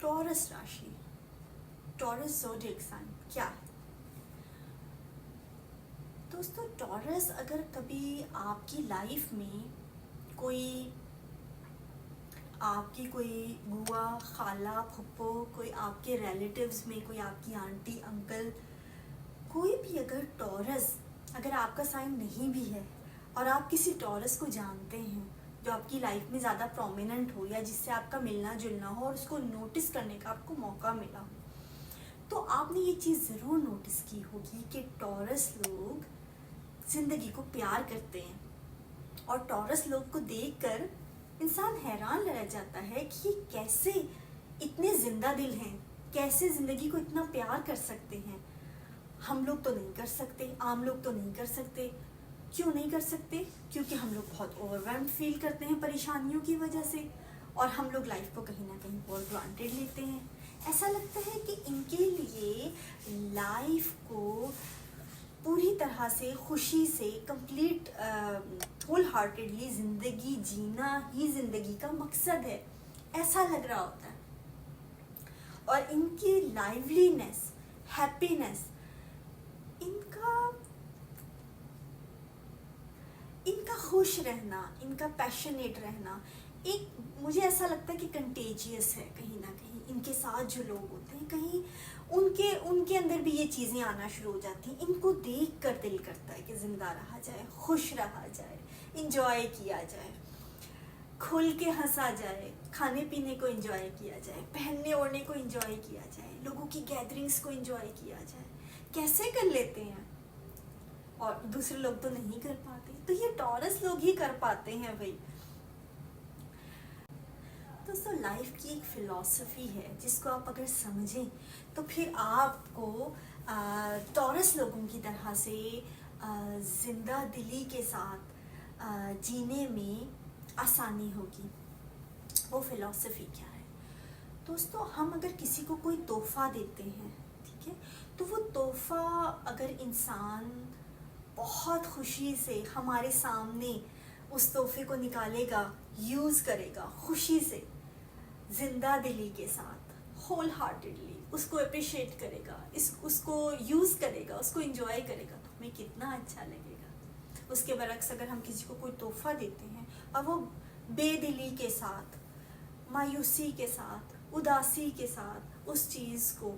Taurus राशि, taurus zodiac sign क्या है? दोस्तों, टॉरस अगर कभी आपकी लाइफ में कोई आपकी कोई बुआ, खाला, फुप्पो, कोई आपके रिलेटिव्स में कोई आपकी आंटी, अंकल, कोई भी अगर टॉरस अगर आपका साइन नहीं भी है और आप किसी टॉरस को जानते हैं जो आपकी लाइफ में ज़्यादा प्रोमिनेंट हो या जिससे आपका मिलना जुलना हो और उसको नोटिस करने का आपको मौका मिला हो, तो आपने ये चीज़ ज़रूर नोटिस की होगी कि टॉरस लोग ज़िंदगी को प्यार करते हैं और टॉरस लोग को देखकर इंसान हैरान रह जाता है कि ये कैसे इतने ज़िंदा दिल हैं, कैसे ज़िंदगी को इतना प्यार कर सकते हैं। हम लोग तो नहीं कर सकते, आम लोग तो नहीं कर सकते। क्यों नहीं कर सकते? क्योंकि हम लोग बहुत ओवरवेल्म्ड फील करते हैं परेशानियों की वजह से, और हम लोग लाइफ को कहीं ना कहीं फॉर ग्रांटेड लेते हैं। ऐसा लगता है कि इनके लिए लाइफ को पूरी तरह से खुशी से कंप्लीट होल हार्टेडली ज़िंदगी जीना ही ज़िंदगी का मकसद है, ऐसा लग रहा होता है। और इनकी लाइवलीनेस, हैप्पीनेस, इनका खुश रहना, इनका पैशनेट रहना, एक मुझे ऐसा लगता है कि कंटेजियस है कहीं ना कहीं। इनके साथ जो लोग होते हैं कहीं उनके अंदर भी ये चीज़ें आना शुरू हो जाती हैं। इनको देख कर दिल करता है कि ज़िंदा रहा जाए, खुश रहा जाए, इंजॉय किया जाए, खुल के हंसा जाए, खाने पीने को इंजॉय किया जाए, पहनने ओढ़ने को इंजॉय किया जाए, लोगों की गैदरिंग्स को इंजॉय किया जाए। कैसे कर लेते हैं और दूसरे लोग तो नहीं कर पाते, तो ये टॉरस लोग ही कर पाते हैं भाई। दोस्तों, लाइफ की एक फ़िलॉसफी है जिसको आप अगर समझें तो फिर आपको टॉरस लोगों की तरह से ज़िंदा दिली के साथ जीने में आसानी होगी। वो फ़िलॉसफी क्या है? दोस्तों, हम अगर किसी को कोई तोहफ़ा देते हैं, ठीक है, तो वो तोहफ़ा अगर इंसान बहुत खुशी से हमारे सामने उस तोहफे को निकालेगा, यूज़ करेगा खुशी से, ज़िंदा दिली के साथ, होल हार्टेडली उसको अप्रिशिएट करेगा, उसको यूज़ करेगा, उसको एंजॉय करेगा, तो हमें कितना अच्छा लगेगा। उसके बरक्स अगर हम किसी को कोई तोहफ़ा देते हैं और वो बेदिली के साथ, मायूसी के साथ, उदासी के साथ उस चीज़ को,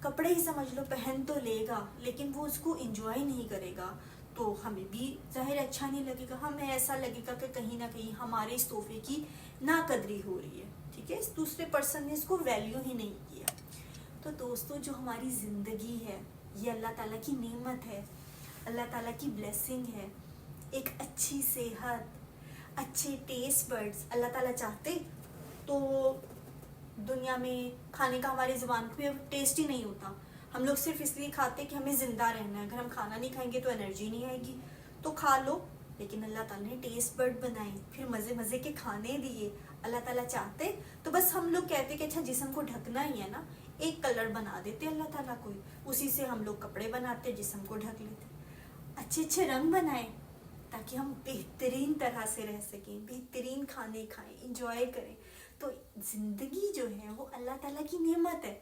कपड़े ही समझ लो, पहन तो लेगा लेकिन वो उसको एंजॉय नहीं करेगा, तो हमें भी ज़ाहिर अच्छा नहीं लगेगा। हमें ऐसा लगेगा कि कहीं ना कहीं हमारे इस तोहफे की नाकदरी हो रही है, ठीक है, इस दूसरे पर्सन ने इसको वैल्यू ही नहीं किया। तो दोस्तों, जो हमारी ज़िंदगी है ये अल्लाह ताला की नेमत है, अल्लाह ताला की ब्लेसिंग है। एक अच्छी सेहत, अच्छे टेस्ट बड्स, अल्लाह ताला चाहते तो दुनिया में खाने का हमारी ज़ुबान पे टेस्ट ही नहीं होता। हम लोग सिर्फ इसलिए खाते कि हमें ज़िंदा रहना है। अगर हम खाना नहीं खाएंगे तो एनर्जी नहीं आएगी, तो खा लो। लेकिन अल्लाह ताला ने टेस्ट बर्ड बनाए, फिर मज़े मज़े के खाने दिए। अल्लाह ताला चाहते तो बस हम लोग कहते कि अच्छा जिस्म को ढकना ही है ना, एक कलर बना देते अल्लाह ताला कोई, उसी से हम लोग कपड़े बनाते, जिस्म को ढक लेते, अच्छे अच्छे रंग बनाए ताकि हम बेहतरीन तरह से रह सकें, बेहतरीन खाने खाएं, इंजॉय करें। तो ज़िंदगी जो है वो अल्लाह ताला की नेमत है।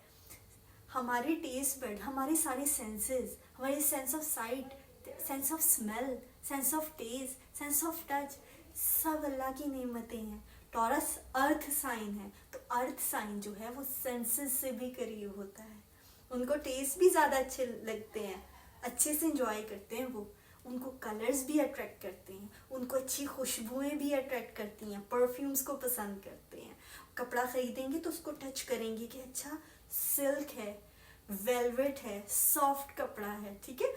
हमारे टेस्ट बड, हमारे सारे सेंसेस, हमारे sense of sight, sense of smell, sense of taste, sense of touch, सब अल्लाह की नेमतें हैं। टॉरस अर्थ साइन है, तो अर्थ साइन जो है वो सेंसेस से भी करीब होता है। उनको टेस्ट भी ज़्यादा अच्छे लगते हैं, अच्छे से इंजॉय करते हैं वो। उनको कलर्स भी अट्रैक्ट करते हैं, उनको अच्छी खुशबुएं भी अट्रैक्ट करती हैं, परफ्यूम्स को पसंद करते हैं। कपड़ा ख़रीदेंगे तो उसको टच करेंगे कि अच्छा सिल्क है, वेलवेट है, सॉफ्ट कपड़ा है, ठीक है।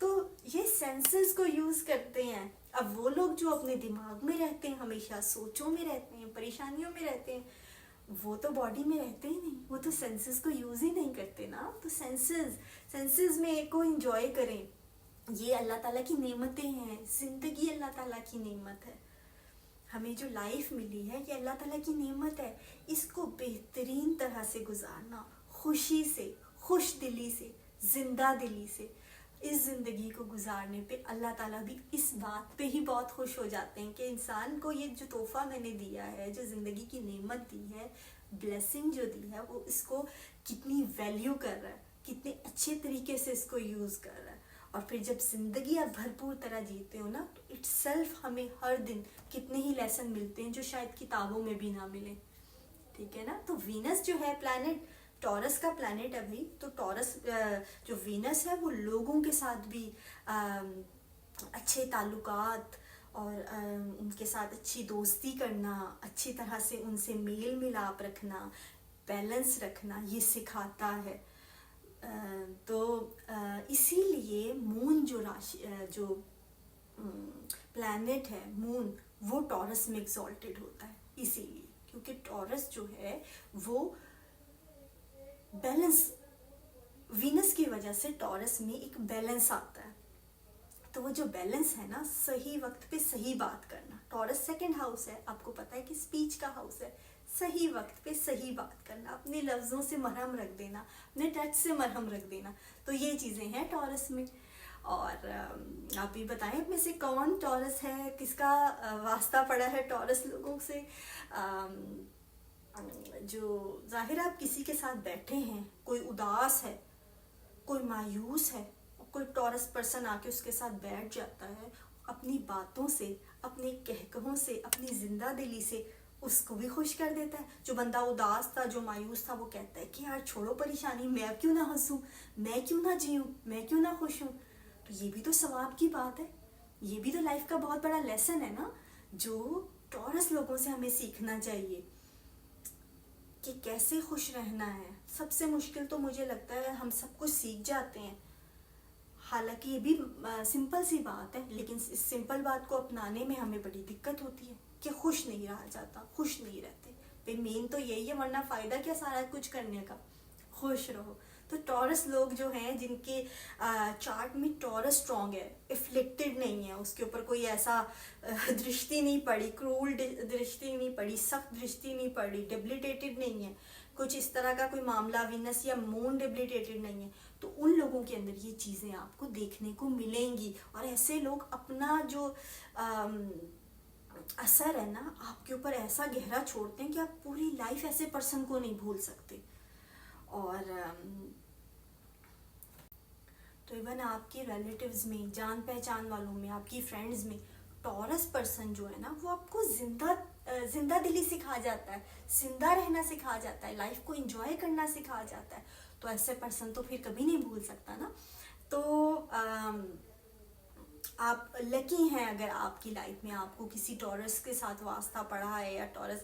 तो ये सेंसेस को यूज़ करते हैं। अब वो लोग जो अपने दिमाग में रहते हैं, हमेशा सोचों में रहते हैं, परेशानियों में रहते हैं, वो तो बॉडी में रहते ही नहीं, वो तो सेंसेस को यूज़ ही नहीं करते ना। तो सेंसेस में को इंजॉय करें। ये अल्लाह ताला की नेमतें हैं, ज़िंदगी अल्लाह ताला की नेमत है। हमें जो लाइफ मिली है ये अल्लाह ताला की नेमत है। इसको बेहतरीन तरह से गुजारना, खुशी से, खुश दिली से, ज़िंदा दिली से, इस ज़िंदगी को गुजारने पे अल्लाह ताला भी इस बात पे ही बहुत खुश हो जाते हैं कि इंसान को ये जो तोहफ़ा मैंने दिया है, जो ज़िंदगी की नेमत दी है, ब्लेसिंग जो दी है, वो इसको कितनी वैल्यू कर रहा है, कितने अच्छे तरीके से इसको यूज़ कर रहा है। और फिर जब ज़िंदगी आप भरपूर तरह जीते हो ना, तो इट्सेल्फ हमें हर दिन कितने ही लेसन मिलते हैं जो शायद किताबों में भी ना मिले। ठीक है ना। तो वीनस जो है प्लैनेट, टॉरस का प्लैनेट है भाई। तो टॉरस जो वीनस है वो लोगों के साथ भी अच्छे ताल्लुकात और उनके साथ अच्छी दोस्ती करना, अच्छी तरह से उनसे मेल मिलाप रखना, बैलेंस रखना, ये सिखाता है। तो इसीलिए मून जो राशि जो प्लैनेट है मून, वो टॉरस में एग्जॉल्टेड होता है, इसीलिए क्योंकि टॉरस जो है वो बैलेंस, वीनस की वजह से टॉरस में एक बैलेंस आता है। तो वो जो बैलेंस है ना, सही वक्त पे सही बात करना। टॉरस सेकंड हाउस है, आपको पता है कि स्पीच का हाउस है। सही वक्त पे सही बात करना, अपने लफ्ज़ों से मरहम रख देना, अपने टच से मरहम रख देना। तो ये चीज़ें हैं टॉरस में। और आप भी बताएं में से कौन टॉरस है, किसका वास्ता पड़ा है टॉरस लोगों से। जो जाहिर आप किसी के साथ बैठे हैं, कोई उदास है, कोई मायूस है, कोई टॉरस पर्सन आके उसके साथ बैठ जाता है, अपनी बातों से, अपने कहकहों से, अपनी जिंदा दिली से उसको भी खुश कर देता है। जो बंदा उदास था, जो मायूस था, वो कहता है कि यार छोड़ो परेशानी, मैं क्यों ना हंसूं, मैं क्यों ना जीऊं, मैं क्यों ना खुश हूं। तो ये भी तो सवाब की बात है, ये भी तो लाइफ का बहुत बड़ा लेसन है ना, जो टॉरस लोगों से हमें सीखना चाहिए कि कैसे खुश रहना है। सबसे मुश्किल तो मुझे लगता है हम सब कुछ सीख जाते हैं, हालांकि ये भी सिंपल सी बात है, लेकिन इस सिंपल बात को अपनाने में हमें बड़ी दिक्कत होती है कि खुश नहीं रहा जाता, खुश नहीं रहते। भाई मेन तो यही है, वरना फ़ायदा क्या सारा कुछ करने का, खुश रहो। तो टॉरस लोग जो हैं जिनके चार्ट में टॉरस स्ट्रॉन्ग है, इफ्लिक्टेड नहीं है, उसके ऊपर कोई ऐसा दृष्टि नहीं पड़ी, क्रूल दृष्टि नहीं पड़ी, सख्त दृष्टि नहीं पड़ी, डेबिलिटेटेड नहीं है, कुछ इस तरह का कोई मामला वीनस या मून डेबिलिटेटेड नहीं है, तो उन लोगों के अंदर ये चीज़ें आपको देखने को मिलेंगी। और ऐसे लोग अपना जो असर है ना आपके ऊपर ऐसा गहरा छोड़ते हैं कि आप पूरी लाइफ ऐसे पर्सन को नहीं भूल सकते। और तो इवन आपके रिलेटिव्स में, जान पहचान वालों में, आपकी फ्रेंड्स में टॉरस पर्सन जो है ना, वो आपको जिंदा दिली सिखा जाता है, जिंदा रहना सिखा जाता है, लाइफ को एंजॉय करना सिखा जाता है। तो ऐसे पर्सन तो फिर कभी नहीं भूल सकता ना। तो आप लकी हैं अगर आपकी लाइफ में आपको किसी टॉरस के साथ वास्ता पड़ा है, या टॉरस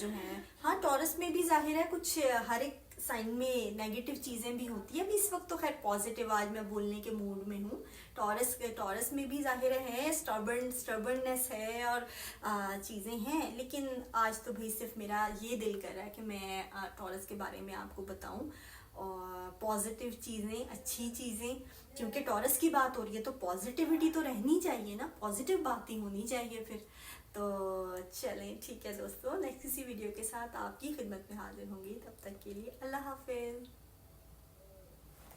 जो है, हाँ टॉरस में भी जाहिर है कुछ हर एक साइन में नेगेटिव चीज़ें भी होती है। अभी इस वक्त तो खैर पॉजिटिव आज मैं बोलने के मूड में हूँ। टॉरस में भी जाहिर है स्टबर्ननेस है और चीज़ें हैं, लेकिन आज तो भाई सिर्फ मेरा ये दिल कर रहा है कि मैं टॉरस के बारे में आपको बताऊँ, और पॉजिटिव चीज़ें, अच्छी चीज़ें, क्योंकि टॉरस की बात हो रही है तो पॉजिटिविटी तो रहनी चाहिए ना, पॉजिटिव बातें होनी चाहिए फिर। तो चलें ठीक है दोस्तों, नेक्स्ट किसी वीडियो के साथ आपकी खिदमत में हाजिर होंगी, तब तक के लिए अल्लाह हाफिज़।